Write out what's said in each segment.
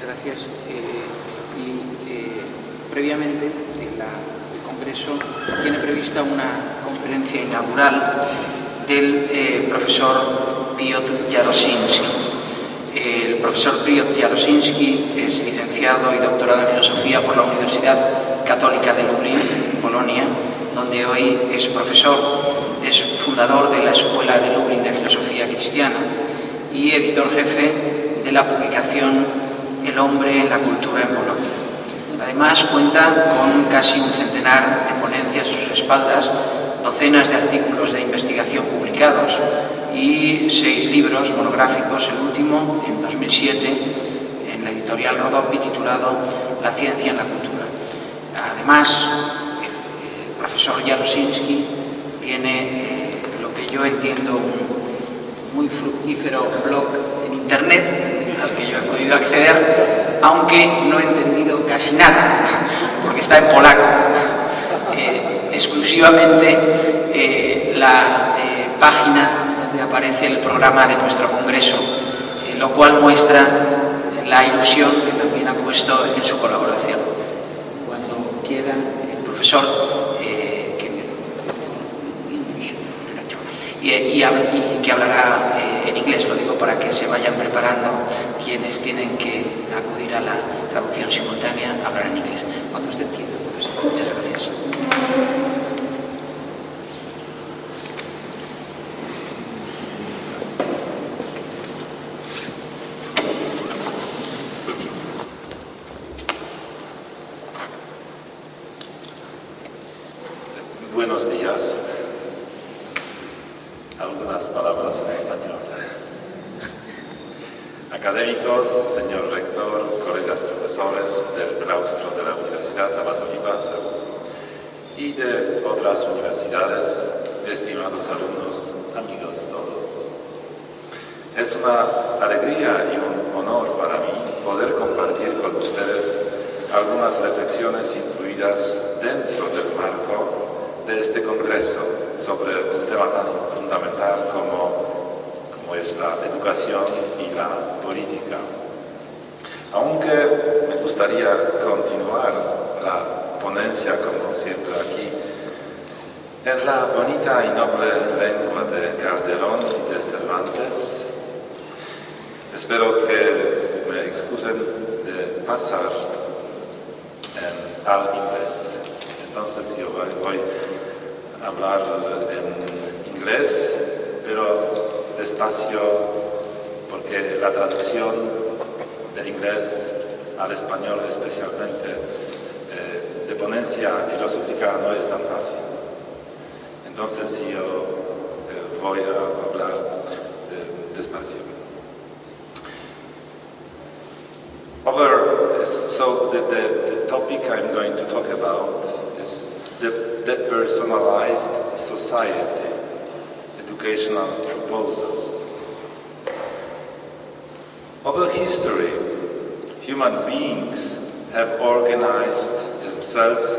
gracias. Previamente, el Congreso tiene prevista una conferencia inaugural del profesor Piotr Jaroszynski. El profesor Piotr Jaroszynski es licenciado y doctorado en Filosofía por la Universidad Católica de Lublin, en Polonia, donde hoy es profesor. Es fundador de la Escuela de Lublin de Filosofía Cristiana y editor jefe de la publicación El hombre en la cultura en Polonia. Además, cuenta con casi un centenar de ponencias a sus espaldas, docenas de artículos de investigación publicados y 6 libros monográficos, el último en 2007 en la editorial Rodopi, titulado La ciencia en la cultura. Además, el profesor Jaroszynski tiene lo que yo entiendo un muy fructífero blog en internet al que yo he podido acceder, aunque no he entendido casi nada porque está en polaco. Exclusivamente la página donde aparece el programa de nuestro congreso, lo cual muestra la ilusión que también ha puesto en su colaboración. Cuando quieran, el profesor que hablará en inglés, lo digo para que se vayan preparando quienes tienen que acudir a la traducción simultánea, hablar en inglés. Cuando usted quiera, profesor. Muchas gracias. Buenos días. Algunas palabras en español. Académicos, señor rector, colegas profesores del claustro de la Universidad Abatoliba y de otras universidades, estimados alumnos, amigos todos. Es una alegría y un honor para mí poder compartir con ustedes algunas reflexiones incluidas dentro del marco de este congreso sobre un tema tan fundamental como es la educación y la política. Aunque me gustaría continuar la ponencia, como siempre aquí, en la bonita y noble lengua de Calderón y de Cervantes, espero que me excusen de pasar al inglés. Entonces yo voy a hablar en inglés, pero despacio, porque la traducción del inglés al español especialmente de ponencia filosófica no es tan fácil. Entonces yo voy a hablar despacio. So the topic I'm going to talk about is the depersonalized society, educational proposals. Over history, human beings have organized themselves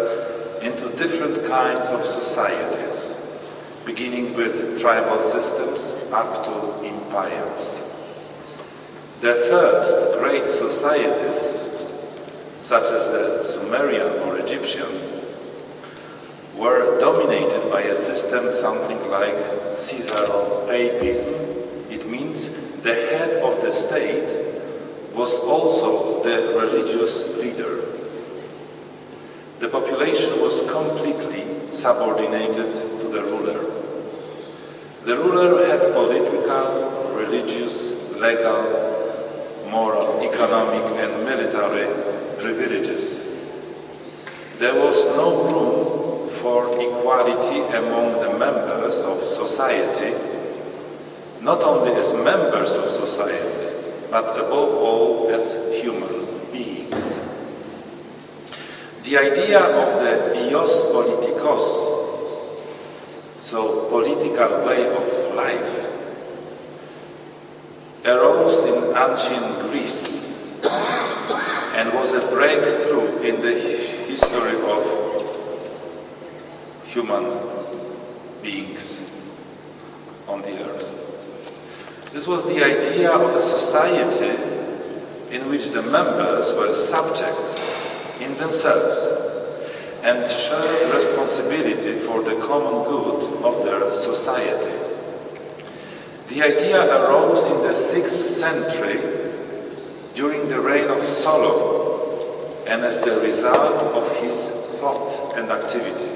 into different kinds of societies, beginning with tribal systems up to empires. The first great societies, such as the Sumerian or Egyptian, were dominated by a system something like Caesar papism. It means the head of the state was also the religious leader. The population was completely subordinated to the ruler. The ruler had political, religious, legal, moral, economic and military privileges. There was no room for equality among the members of society, not only as members of society, but above all as human beings. The idea of the bios politikos, so political way of life, arose in ancient Greece and was a breakthrough in the history of human beings on the earth. This was the idea of a society in which the members were subjects in themselves and shared responsibility for the common good of their society. The idea arose in the 6th century during the reign of Solon and as the result of his thought and activity.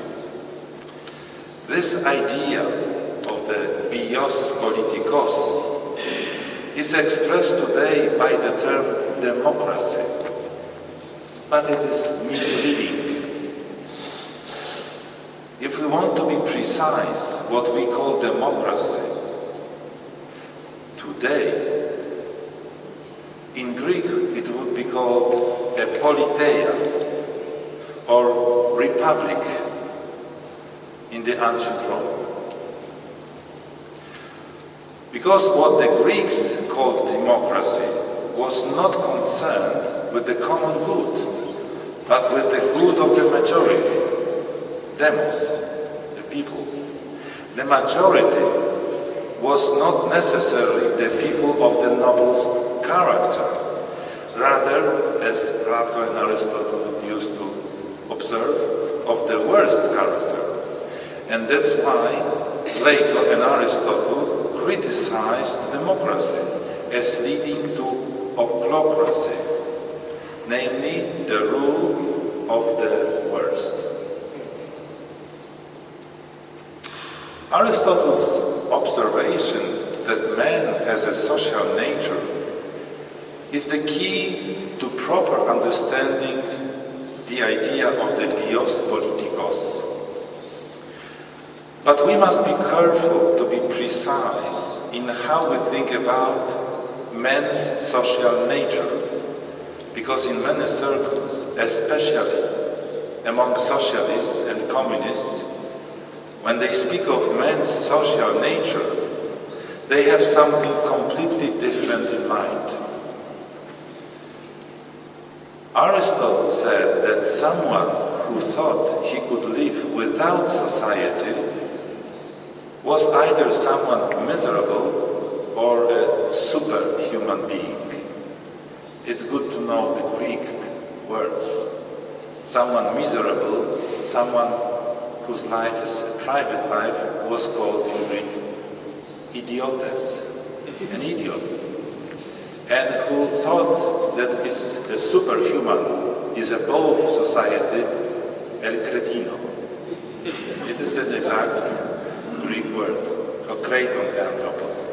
This idea of the bios politikos is expressed today by the term democracy, but it is misleading. If we want to be precise what we call democracy, today, in Greek it would be called a politeia or republic in the ancient Rome. Because what the Greeks called democracy was not concerned with the common good, but with the good of the majority, demos, the people. The majority was not necessarily the people of the noblest character, rather, as Plato and Aristotle used to observe, of the worst character. And that's why Plato and Aristotle criticized democracy as leading to ochlocracy, namely the rule of the worst. Aristotle's observation that man has a social nature is the key to proper understanding the idea of the bios politikos. But we must be careful to be precise in how we think about man's social nature, because in many circles, especially among socialists and communists, when they speak of man's social nature, they have something completely different in mind. Aristotle said that someone who thought he could live without society was either someone miserable or a superhuman being. It's good to know the Greek words. Someone miserable, someone whose life is a private life, was called in Greek idiotes, an idiot, and who thought that a superhuman is above society, el cretino. It is an exact Greek word, or kraton anthropos.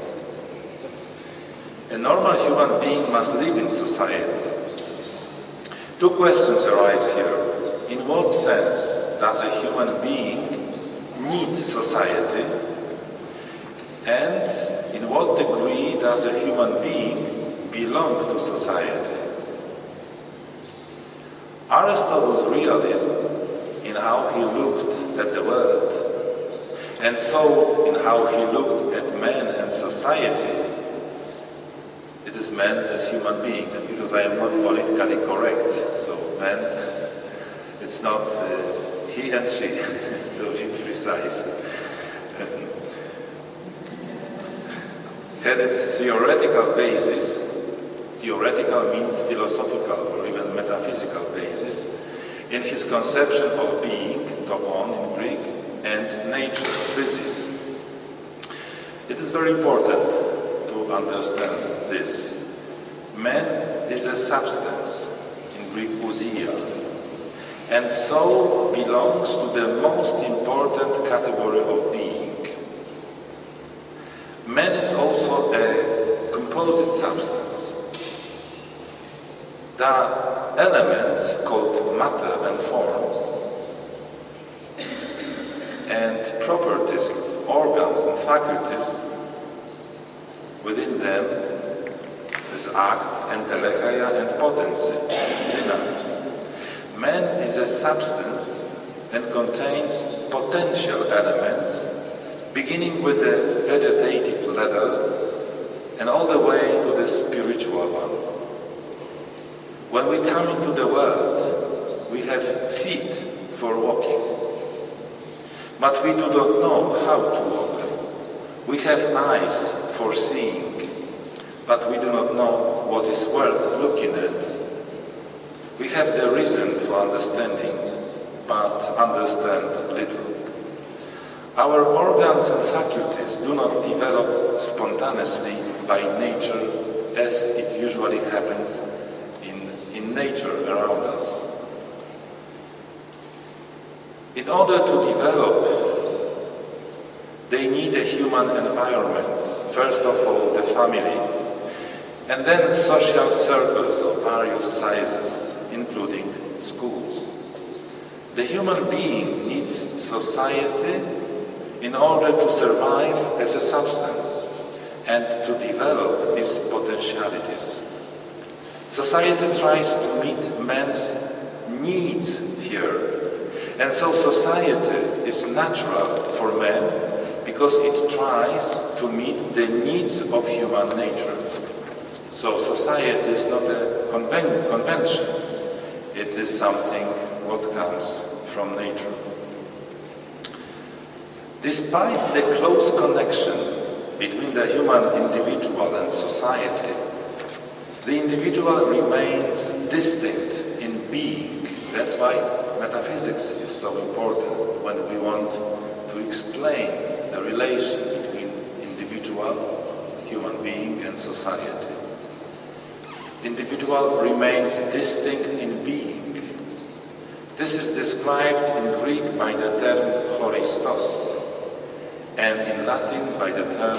A normal human being must live in society. Two questions arise here. In what sense does a human being need society? And in what degree does a human being belong to society? Aristotle's realism in how he looked at the world, and so in how he looked at man and society, it is man as human being, and because I am not politically correct, so man, it's not he and she, to be precise, had its theoretical basis. Theoretical means philosophical or even metaphysical basis in his conception of being, topon in Greek, and nature, physis. It is very important to understand this. Man is a substance, in Greek ousia, and so belongs to the most important category of being. Man is also a composite substance. There are elements called matter and form, and properties, organs and faculties. Within them is act, entelecheia, and potency, dynamis. Man is a substance and contains potential elements, beginning with the vegetative level and all the way to the spiritual one. When we come into the world, we have feet for walking, but we do not know how to walk. We have eyes for seeing, but we do not know what is worth looking at. We have the reason for understanding, but understand little. Our organs and faculties do not develop spontaneously by nature as it usually happens in nature around us. In order to develop, they need a human environment, first of all the family, and then social circles of various sizes, including schools. The human being needs society in order to survive as a substance and to develop its potentialities. Society tries to meet man's needs here, and so society is natural for man because it tries to meet the needs of human nature. So society is not a convention, it is something what comes from nature. Despite the close connection between the human individual and society, the individual remains distinct in being. That's why metaphysics is so important when we want to explain the relation between individual, human being, and society. Individual remains distinct in being. This is described in Greek by the term Christos, and in Latin by the term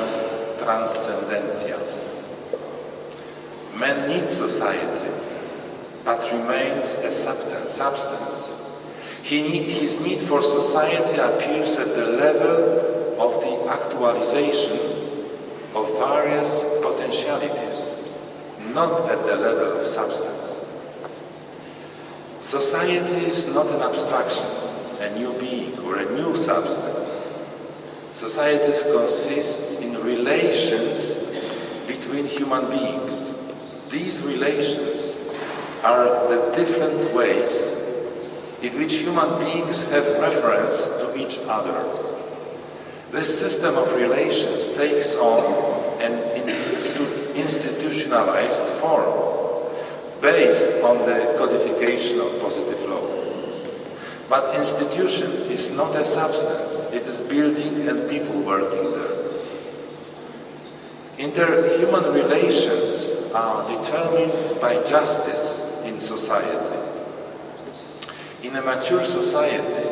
transcendentia. Man needs society, but remains a substance. His need for society appears at the level of the actualization of various potentialities, not at the level of substance. Society is not an abstraction, a new being or a new substance. Society consists in relations between human beings. These relations are the different ways in which human beings have reference to each other. This system of relations takes on an institutionalized form based on the codification of positive law. But institution is not a substance, it is building and people working there. Interhuman relations are determined by justice in society. In a mature society,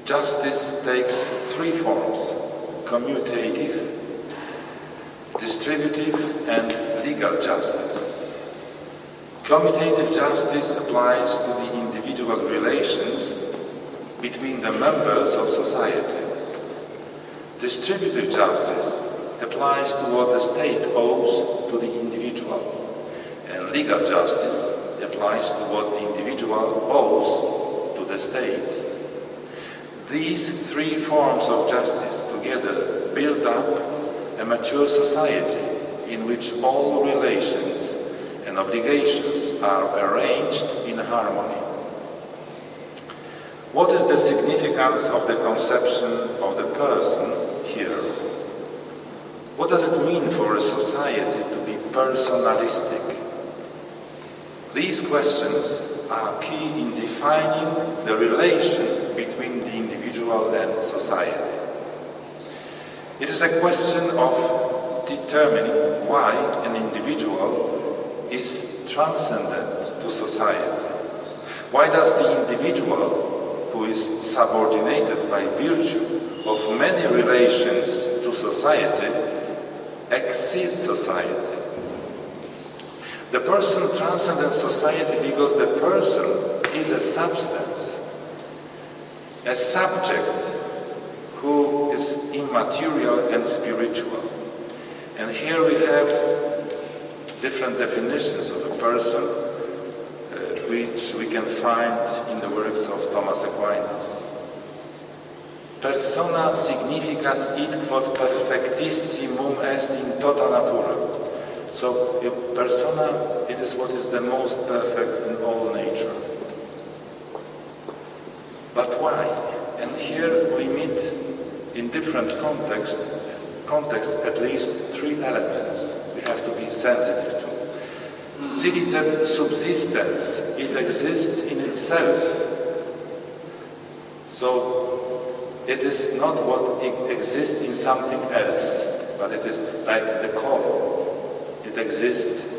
justice takes three forms: commutative, distributive, and legal justice. Commutative justice applies to the individual relations between the members of society. Distributive justice applies to what the state owes to the individual, and legal justice applies to what the individual owes to the state. These three forms of justice together build up a mature society in which all relations and obligations are arranged in harmony. What is the significance of the conception of the person here? What does it mean for a society to be personalistic? These questions are key in defining the relation between the individual and society. It is a question of determining why an individual is transcendent to society. Why does the individual, who is subordinated by virtue of many relations to society, exceed society? The person transcends society because the person is a substance, a subject who is immaterial and spiritual. And here we have different definitions of a person, which we can find in the works of Thomas Aquinas. Persona significat id quod perfectissimum est in tota natura. So, a persona, it is what is the most perfect in all nature. But why? And here we meet in different contexts at least three elements we have to be be sensitive to. Still, it's a subsistence. It exists in itself. So it is not what exists in something else, but it is like the coal. It exists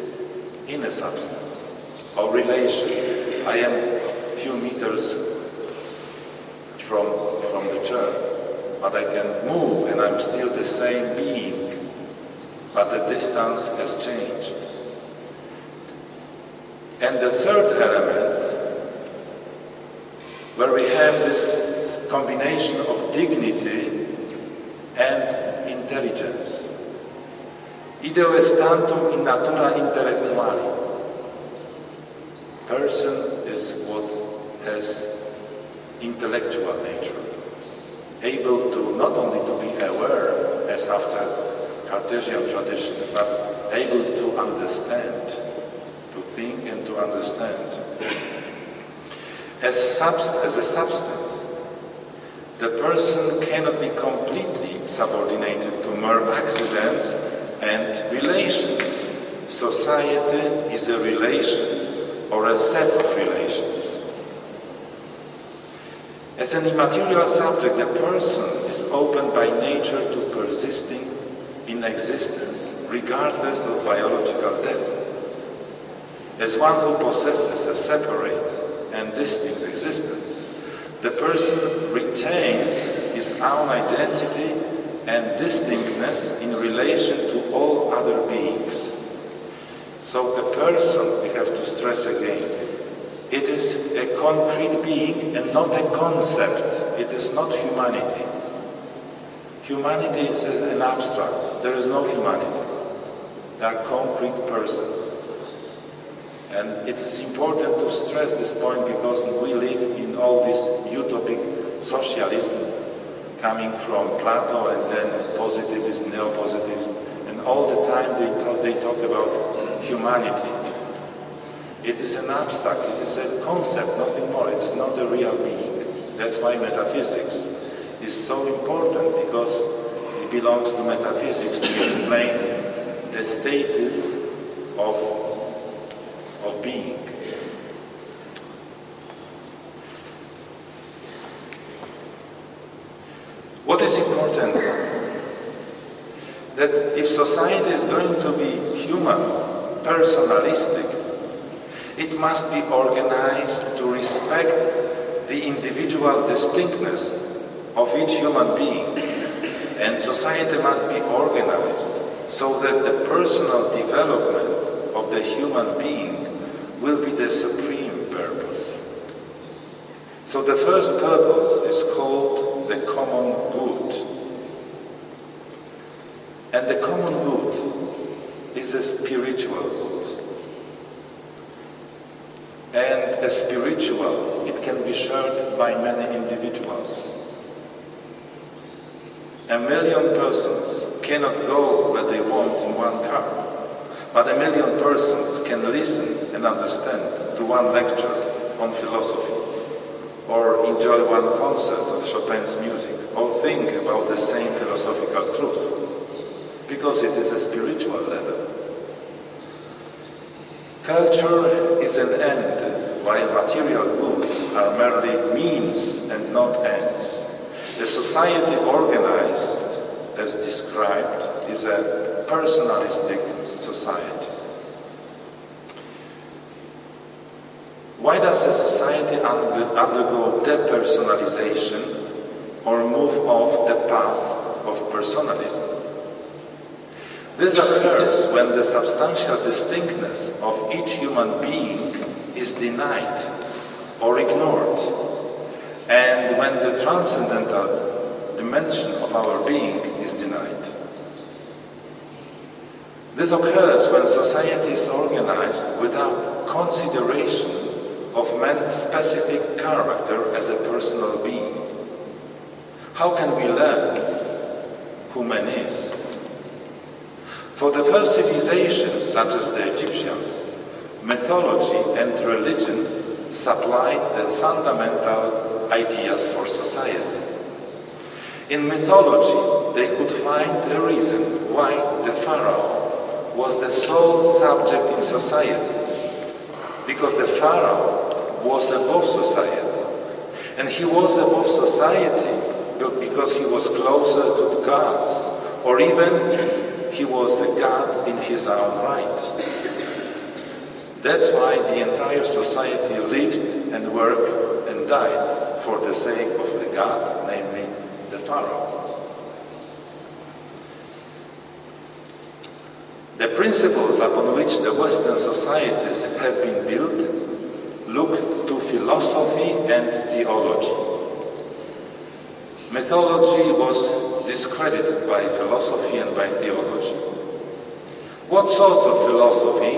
in a substance or relation. I am a few meters from the chair, but I can move and I'm still the same being, but the distance has changed. And the third element, where we have this combination of dignity and intelligence. Ideo est tantum in natura intellectuali. Person is what has intellectual nature, able to not only to be aware, as after Cartesian tradition, but able to understand, to think and to understand. As a substance, the person cannot be completely subordinated to mere accidents and relations. Society is a relation or a set of relations. As an immaterial subject, the person is open by nature to persisting in existence regardless of biological death. As one who possesses a separate and distinct existence, the person retains his own identity and distinctness in relation to all other beings. So a person, we have to stress again, it is a concrete being and not a concept. It is not humanity. Humanity is an abstract. There is no humanity. They are concrete persons. And it is important to stress this point because we live in all this utopic socialism coming from Plato and then positivism, neo-positivism, and all the time they talk about humanity. It is an abstract, it is a concept, nothing more. It's not a real being. That's why metaphysics is so important, because it belongs to metaphysics to explain the status of being. What is important? That if society is going to be human, personalistic, it must be organized to respect the individual distinctness of each human being. And society must be organized so that the personal development of the human being will be the supreme purpose. So the first purpose is called the common good. And the common good is a spiritual good. And a spiritual, it can be shared by many individuals. 1 million persons cannot go where they want in one car, but 1 million persons can listen and understand to one lecture on philosophy, or enjoy one concert of Chopin's music, or think about the same philosophical truth, because it is a spiritual level. Culture is an end, while material goods are merely means and not ends. The society organized, as described, is a personalistic society. Why does a society undergo depersonalization or move off the path of personalism? This occurs when the substantial distinctness of each human being is denied or ignored, and when the transcendental dimension of our being is denied. This occurs when society is organized without consideration of man's specific character as a personal being. How can we learn who man is? For the first civilizations, such as the Egyptians, mythology and religion supplied the fundamental ideas for society. In mythology, they could find a reason why the pharaoh was the sole subject in society, because the Pharaoh was above society. And he was above society because he was closer to the gods, or even he was a god in his own right. That's why the entire society lived and worked and died for the sake of the god, namely the Pharaoh. The principles upon which the Western societies have been built look to philosophy and theology. Mythology was discredited by philosophy and by theology. What sorts of philosophy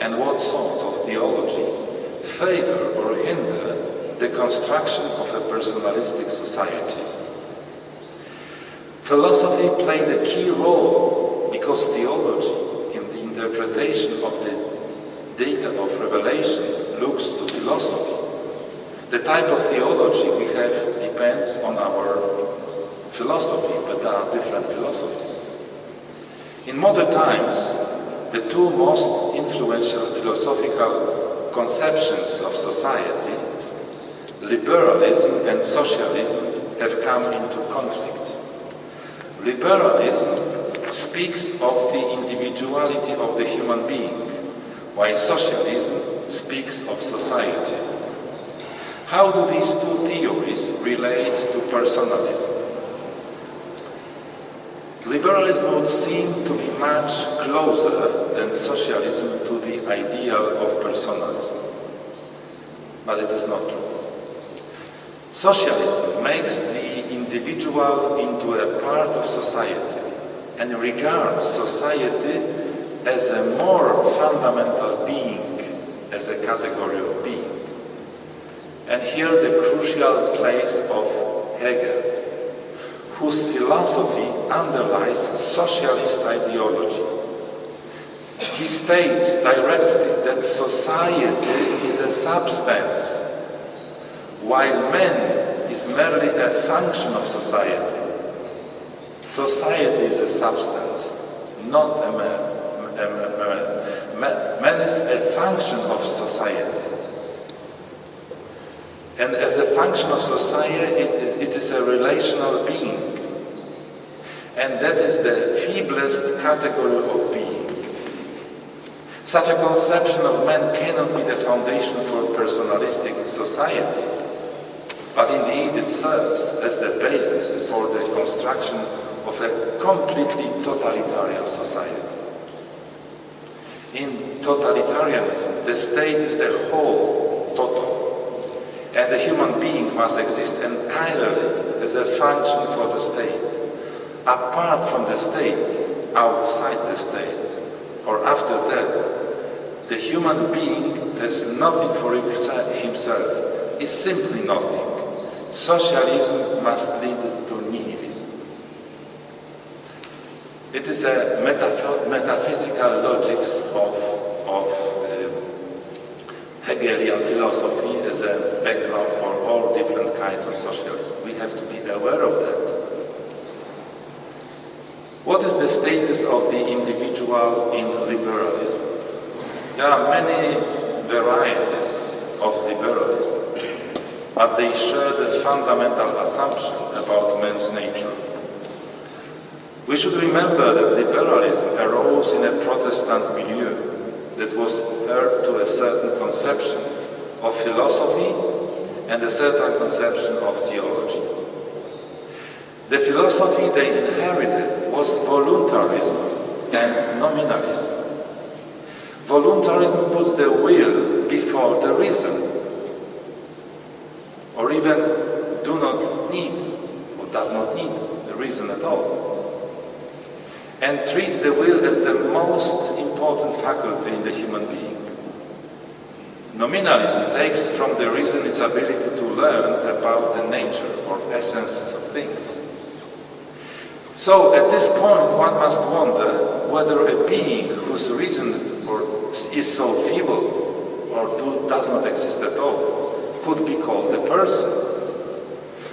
and what sorts of theology favor or hinder the construction of a personalistic society? Philosophy played a key role because theology, in the interpretation of the data of revelation, looks to philosophy. The type of theology we have depends on our philosophy, but there are different philosophies. In modern times, the two most influential philosophical conceptions of society, liberalism and socialism, have come into conflict. Liberalism speaks of the individuality of the human being, while socialism speaks of society. How do these two theories relate to personalism? Liberalism would seem to be much closer than socialism to the ideal of personalism. But it is not true. Socialism makes the individual into a part of society and regards society as a more fundamental being, as a category of being. And here the crucial place of Hegel, whose philosophy underlies socialist ideology. He states directly that society is a substance, while man is merely a function of society. Society is a substance, not a man. Man is a function of society. And as a function of society, it is a relational being. And that is the feeblest category of being. Such a conception of man cannot be the foundation for personalistic society, but indeed it serves as the basis for the construction of a completely totalitarian society. In totalitarianism, the state is the whole, total. And the human being must exist entirely as a function for the state, apart from the state, outside the state, or after death. The human being has nothing for himself, is simply nothing. Socialism must lead to nihilism. It is a metaphysical logics of Hegelian philosophy as a background for all different kinds of socialism. We have to be aware of that. What is the status of the individual in liberalism? There are many varieties of liberalism, but they share the fundamental assumption about man's nature. We should remember that liberalism arose in a Protestant milieu that was heir to a certain conception of philosophy and a certain conception of theology. The philosophy they inherited was voluntarism and nominalism. Voluntarism puts the will before the reason, or even does not need the reason at all, and treats the will as the most important faculty in the human being. Nominalism takes from the reason its ability to learn about the nature or essences of things. So at this point one must wonder whether a being whose reason is so feeble or does not exist at all could be called a person.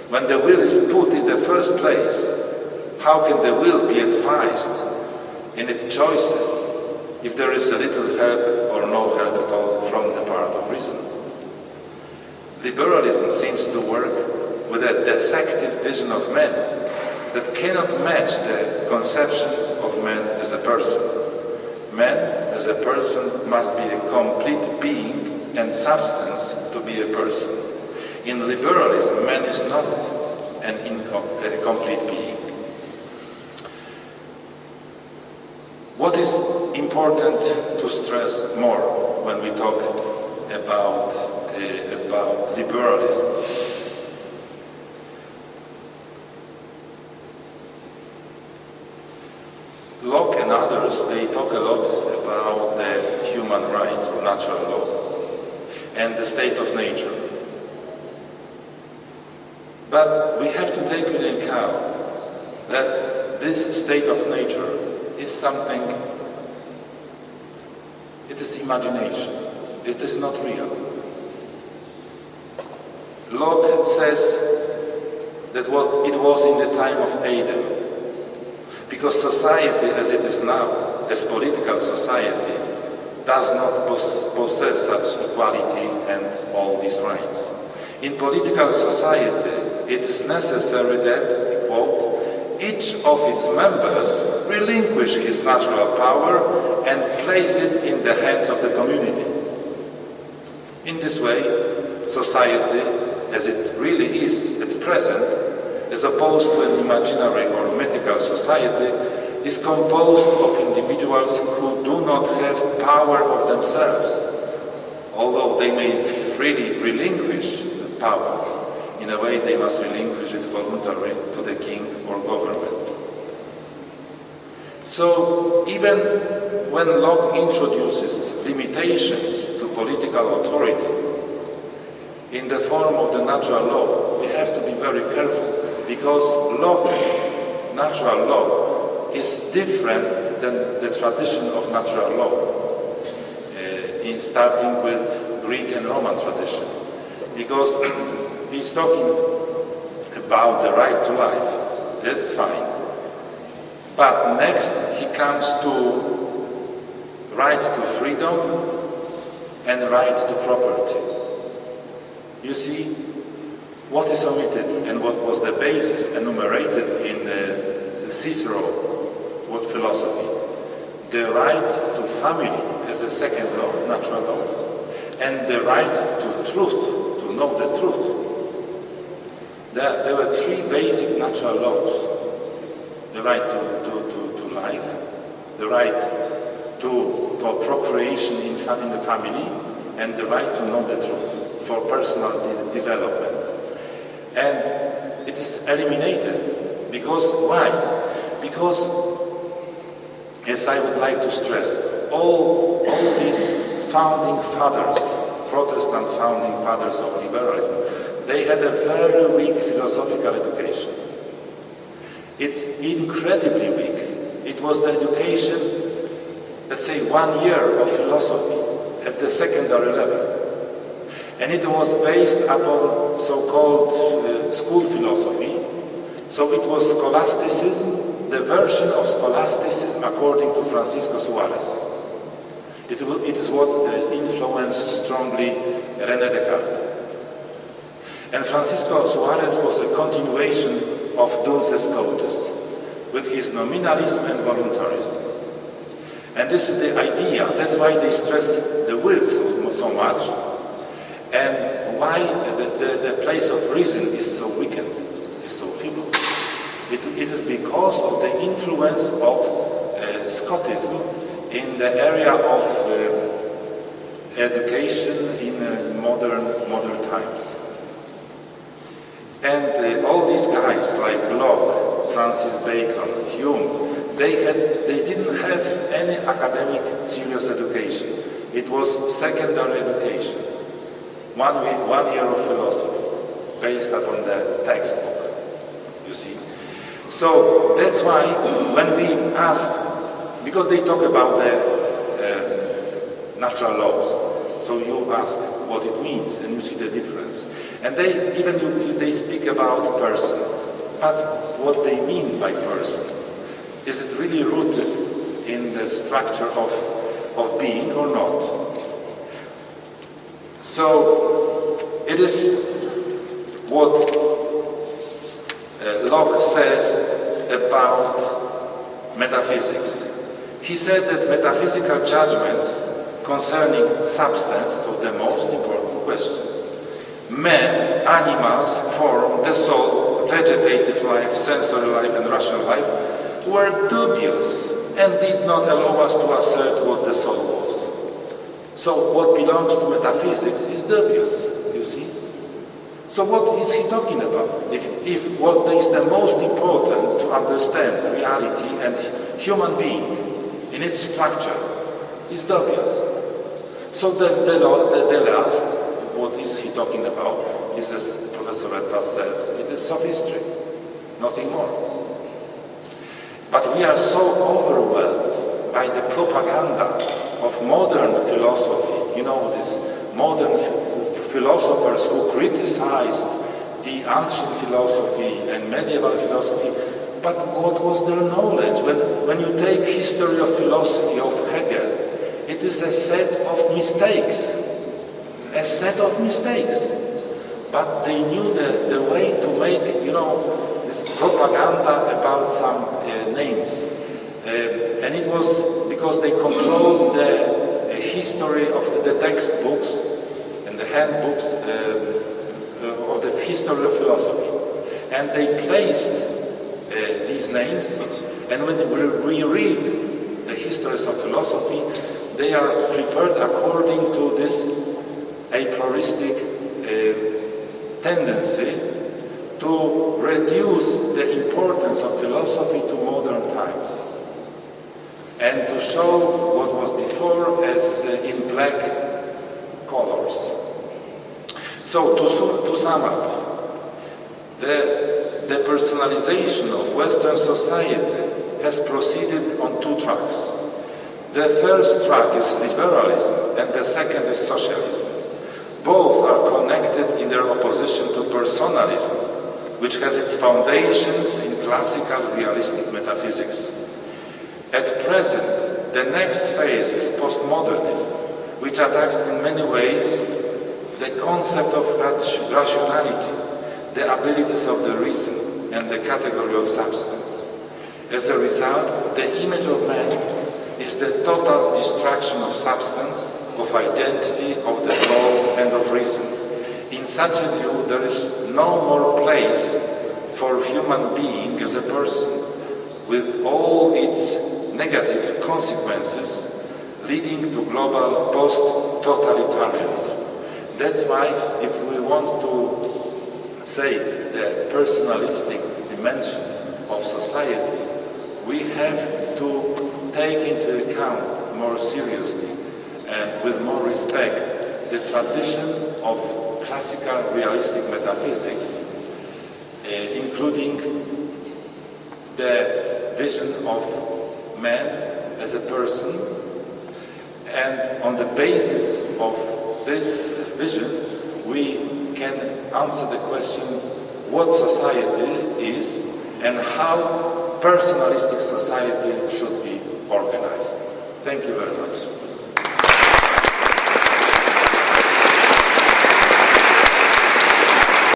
When the will is put in the first place, how can the will be advised in its choices if there is a little help or no help at all from the part of reason. Liberalism seems to work with a defective vision of man that cannot match the conception of man as a person. Man as a person must be a complete being and substance to be a person. In liberalism, man is not a complete being. What is important to stress more when we talk about liberalism? Locke and others, they talk a lot about the human rights or natural law and the state of nature. But we have to take into account that this state of nature is something, it is imagination, it is not real. Locke says that it was in the time of Adam, because society as it is now, as political society, does not possess such equality and all these rights. In political society, it is necessary that, quote, each of its members relinquish his natural power and place it in the hands of the community. In this way, society, as it really is at present, as opposed to an imaginary or mythical society, is composed of individuals who do not have power of themselves, although they may freely relinquish the power. In a way, they must relinquish it voluntarily to the king or government. So, even when Locke introduces limitations to political authority in the form of the natural law, we have to be very careful, because Locke, natural law, is different than the tradition of natural law, starting with Greek and Roman tradition, because he's talking about the right to life. That's fine. But next he comes to right to freedom and right to property. You see, what is omitted and what was the basis enumerated in Cicero philosophy? The right to family as a second law, natural law, and the right to truth, to know the truth. There were three basic natural laws: the right to life, the right for procreation in the family, and the right to know the truth for personal development. And it is eliminated because why? Because, as I would like to stress, all these founding fathers, Protestant founding fathers of liberalism, they had a very weak philosophical education. It's incredibly weak. It was the education, let's say 1 year of philosophy at the secondary level. And it was based upon so-called school philosophy. So it was scholasticism, the version of scholasticism according to Francisco Suarez. It is what influenced strongly René Descartes. And Francisco Suarez was a continuation of Duns Scotus, with his nominalism and voluntarism. And this is the idea, that's why they stress the will so much, and why the place of reason is so weakened, is so feeble. It is because of the influence of Scotism in the area of education in modern times. And all these guys like Locke, Francis Bacon, Hume, they didn't have any academic serious education. It was secondary education. One year of philosophy based upon the textbook, you see. So that's why when we ask, because they talk about the natural laws, so you ask what it means and you see the difference. And they speak about person, but what they mean by person, is it really rooted in the structure of of being or not. So it is what Locke says about metaphysics. He said that metaphysical judgments concerning substance, so the most important question, man, animals, form, the soul, vegetative life, sensory life, and rational life, were dubious and did not allow us to assert what the soul was. So what belongs to metaphysics is dubious, you see. So what is he talking about? If what is the most important to understand reality and human being in its structure is dubious. So the last, what is he talking about? Is, as Professor Redpath says, it is sophistry, nothing more. But we are so overwhelmed by the propaganda of modern philosophy, you know, these modern philosophers who criticized the ancient philosophy and medieval philosophy. But what was their knowledge? When you take history of philosophy of Hegel, it is a set of mistakes. A set of mistakes. But they knew the way to make, you know, this propaganda about some names. And it was because they controlled the history of the textbooks and the handbooks of the history of philosophy. And they placed these names, and when we read the histories of philosophy, they are prepared according to this a prioristic tendency to reduce the importance of philosophy to modern times and to show what was before as in black colors. So to sum up, the personalization of Western society has proceeded on two tracks. The first track is liberalism and the second is socialism. Both are connected in their opposition to personalism, which has its foundations in classical realistic metaphysics. At present, the next phase is postmodernism, which attacks in many ways the concept of rationality, the abilities of the reason, and the category of substance. As a result, the image of man is the total destruction of substance, of identity, of the soul, and of reason. In such a view, there is no more place for human being as a person, with all its negative consequences leading to global post-totalitarianism. That's why, if we want to save the personalistic dimension of society, we have to take into account more seriously and with more respect the tradition of classical realistic metaphysics, including the vision of man as a person, and on the basis of this vision we can answer the question what society is and how personalistic society should be organized. Thank you very much.